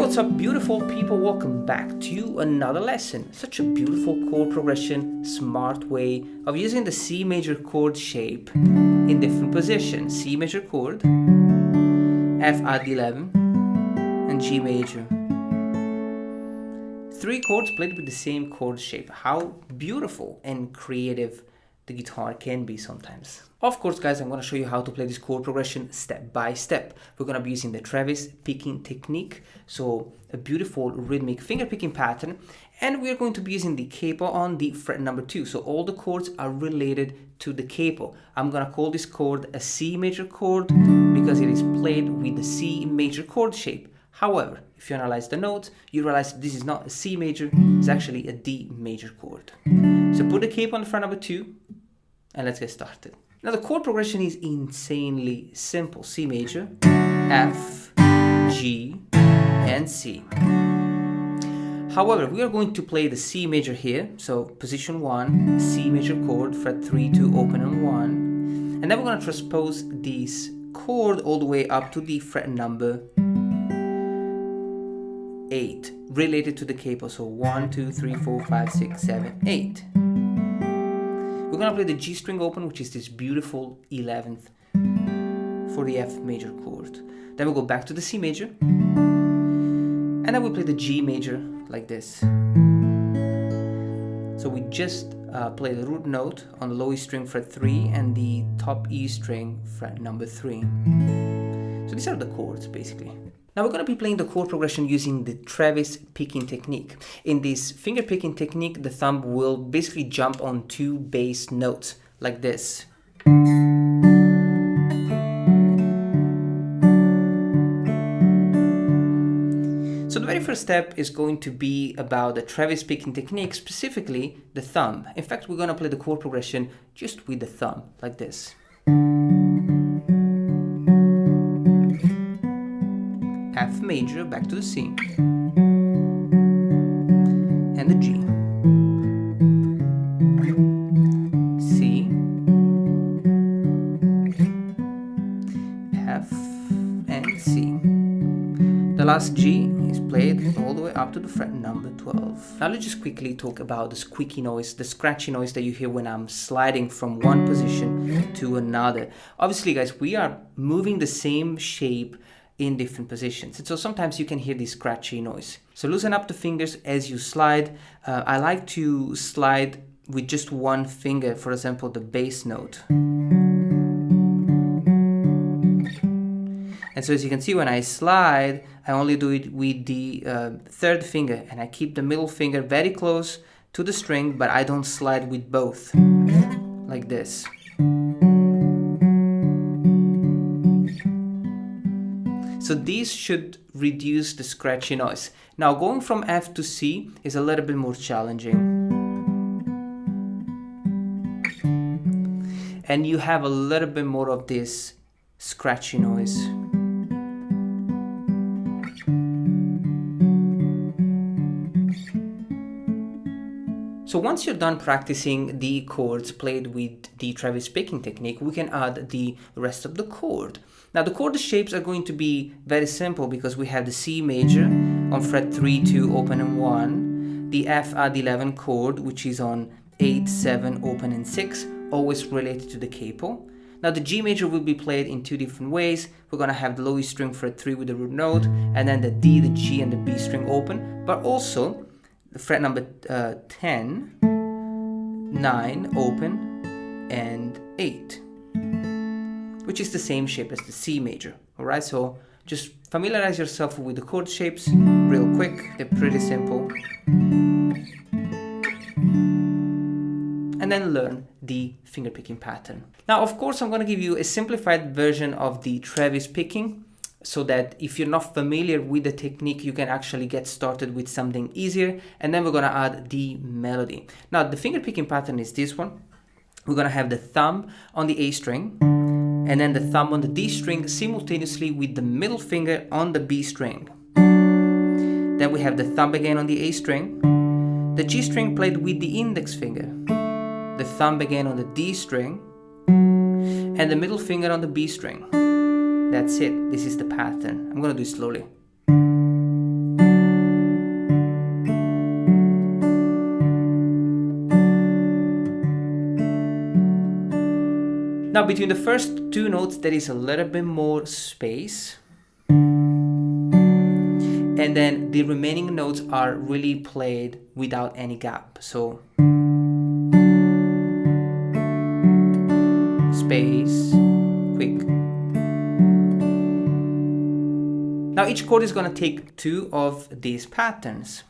What's up, beautiful people? Welcome back to another lesson. Such a beautiful chord progression, smart way of using the C major chord shape in different positions. C major chord, F add 11, and G major. 3 chords played with the same chord shape. How beautiful and creative the guitar can be sometimes. Of course, guys, I'm going to show you how to play this chord progression step by step. We're going to be using the Travis picking technique, so a beautiful rhythmic finger picking pattern, and we're going to be using the capo on the fret number 2. So all the chords are related to the capo. I'm going to call this chord a C major chord because it is played with the C major chord shape. However, if you analyze the notes, you realize this is not a C major, it's actually a D major chord. So put the capo on the fret number 2, and let's get started. Now the chord progression is insanely simple. C major, F, G, and C. However, we are going to play the C major here. So position 1, C major chord, fret 3, 2, open and 1. And then we're going to transpose this chord all the way up to the fret number 8, related to the capo. So 1, 2, 3, 4, 5, 6, 7, 8. We're going to play the G string open, which is this beautiful 11th for the F major chord. Then we'll go back to the C major, and then we'll play the G major like this. So we just play the root note on the low E string fret 3 and the top E string fret number 3. So these are the chords basically. Now we're going to be playing the chord progression using the Travis picking technique. In this finger picking technique, the thumb will basically jump on 2 bass notes like this. So the very first step is going to be about the Travis picking technique, specifically the thumb. In fact, we're going to play the chord progression just with the thumb like this. F major, back to the C, and the G, C, F, and C. The last G is played all the way up to the fret number 12. Now let's just quickly talk about the squeaky noise, the scratchy noise that you hear when I'm sliding from one position to another. Obviously, guys, we are moving the same shape in different positions, and so sometimes you can hear this scratchy noise. So loosen up the fingers as you slide. I like to slide with just one finger, for example the bass note. And so as you can see, when I slide, I only do it with the third finger, and I keep the middle finger very close to the string, but I don't slide with both like this. So these should reduce the scratchy noise. Now going from F to C is a little bit more challenging. And you have a little bit more of this scratchy noise. So once you're done practicing the chords played with the Travis picking technique, we can add the rest of the chord. Now the chord shapes are going to be very simple because we have the C major on fret 3, 2, open and 1, the F add 11 chord, which is on 8, 7, open and 6, always related to the capo. Now the G major will be played in 2 different ways. We're going to have the low E string fret 3 with the root note, and then the D, the G, and the B string open, but also the fret number 10, 9, open, and 8, which is the same shape as the C major. Alright, so just familiarize yourself with the chord shapes real quick. They're pretty simple. And then learn the finger picking pattern. Now, of course, I'm going to give you a simplified version of the Travis picking, so that if you're not familiar with the technique, you can actually get started with something easier. And then we're going to add the melody. Now, the finger picking pattern is this one. We're going to have the thumb on the A string, and then the thumb on the D string simultaneously with the middle finger on the B string. Then we have the thumb again on the A string, the G string played with the index finger, the thumb again on the D string, and the middle finger on the B string. That's it. This is the pattern. I'm going to do it slowly. Now between the first two notes there is a little bit more space, and then the remaining notes are really played without any gap. So space, quick. Now each chord is going to take two of these patterns.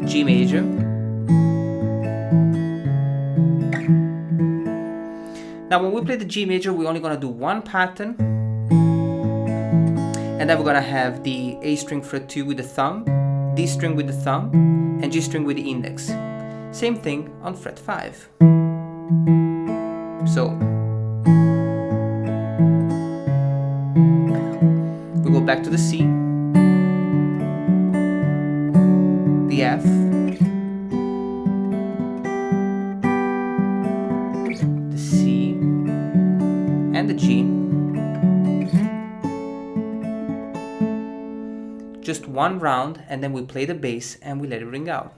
G major, now when we play the G major, we're only going to do one pattern, and then we're going to have the A string fret 2 with the thumb, D string with the thumb, and G string with the index. Same thing on fret 5. So we go back to the C, the F, the C, and the G. Just one round, and then we play the bass and we let it ring out.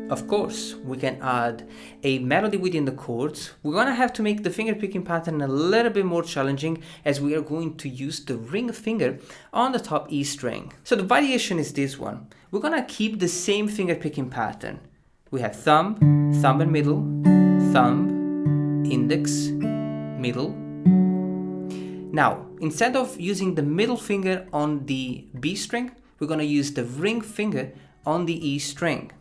Of course, we can add a melody within the chords. We're gonna have to make the finger picking pattern a little bit more challenging, as we are going to use the ring finger on the top E string. So the variation is this one. We're gonna keep the same finger picking pattern. We have thumb, thumb and middle, thumb, index, middle. Now, instead of using the middle finger on the B string, we're gonna use the ring finger on the E string.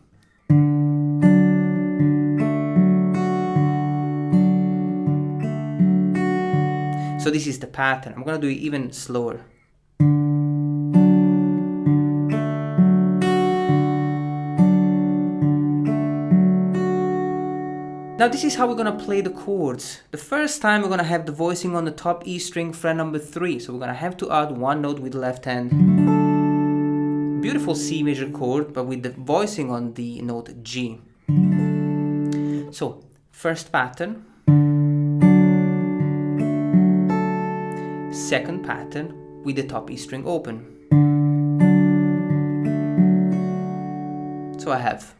So this is the pattern. I'm gonna do it even slower. Now this is how we're gonna play the chords. The first time we're gonna have the voicing on the top E string, fret number 3. So we're gonna have to add one note with the left hand. Beautiful C major chord, but with the voicing on the note G. So first pattern. Second pattern with the top E string open. So I have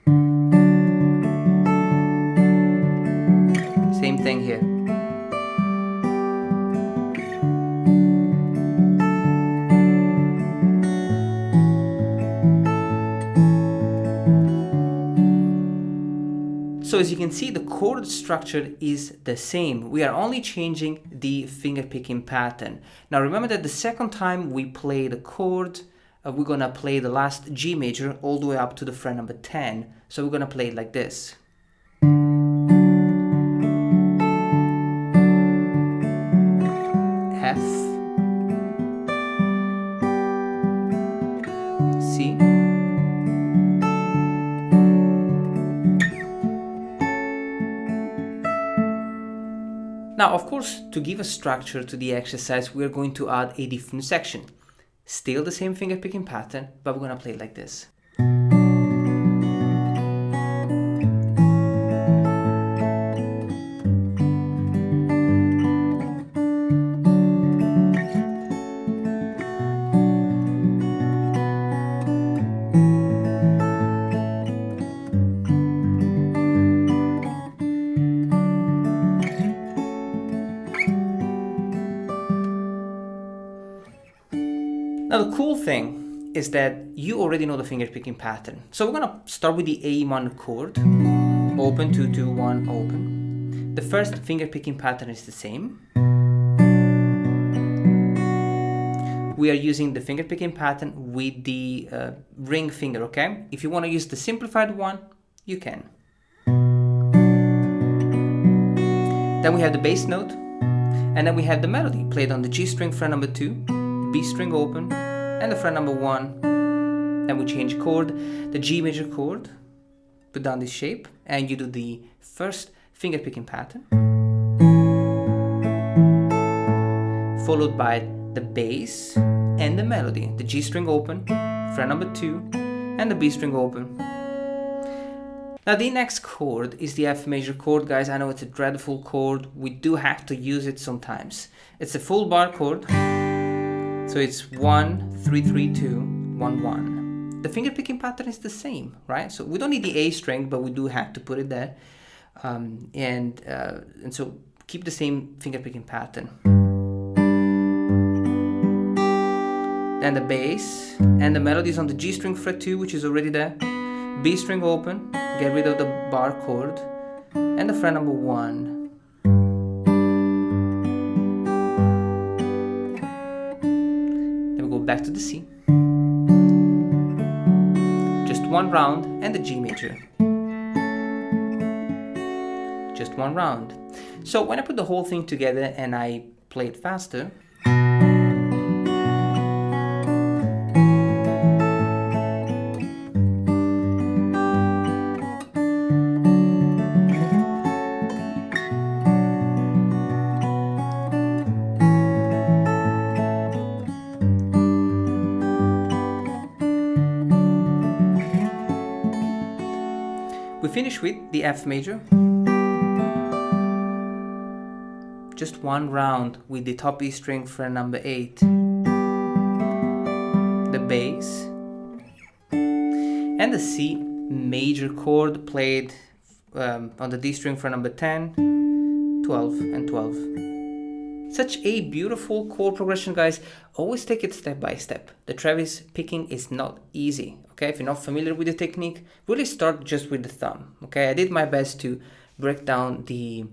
same thing here. So as you can see, the chord structure is the same. We are only changing the finger picking pattern. Now remember that the second time we play the chord, we're gonna play the last G major all the way up to the fret number 10. So we're gonna play it like this. F, C, now, of course, to give a structure to the exercise, we're going to add a different section. Still the same finger picking pattern, but we're going to play it like this. Now the cool thing is that you already know the finger picking pattern. So we're gonna start with the A minor chord. Open, 2, 2, 1, open. The first finger picking pattern is the same. We are using the finger picking pattern with the ring finger, okay? If you want to use the simplified one, you can. Then we have the bass note, and then we have the melody played on the G string fret number 2, B string open, and the fret number 1. Then we change chord, the G major chord, put down this shape, and you do the first finger picking pattern, followed by the bass and the melody, the G string open, fret number 2, and the B string open. Now the next chord is the F major chord, guys. I know it's a dreadful chord. We do have to use it sometimes. It's a full bar chord. So it's 1, 3, 3, 2, 1, 1. The finger picking pattern is the same, right? So we don't need the A string, but we do have to put it there. And so keep the same finger picking pattern. Then the bass and the melody is on the G string fret 2, which is already there. B string open, get rid of the bar chord, and the fret number 1. Then we go back to the C. Just one round, and the G major. Just one round. So when I put the whole thing together and I play it faster, we finish with the F major. Just one round with the top E string fret number 8. The bass. And the C major chord played on the D string fret number 10, 12, and 12. Such a beautiful chord progression, guys. Always take it step by step. The Travis picking is not easy. Okay, if you're not familiar with the technique, really start just with the thumb. Okay, I did my best to break down the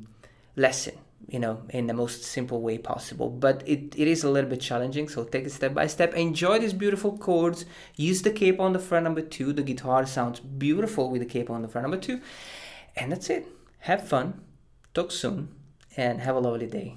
lesson, in the most simple way possible, but it is a little bit challenging, so take it step by step. Enjoy these beautiful chords. Use the capo on the fret number 2. The guitar sounds beautiful with the capo on the fret number 2. And that's it. Have fun, talk soon, and have a lovely day.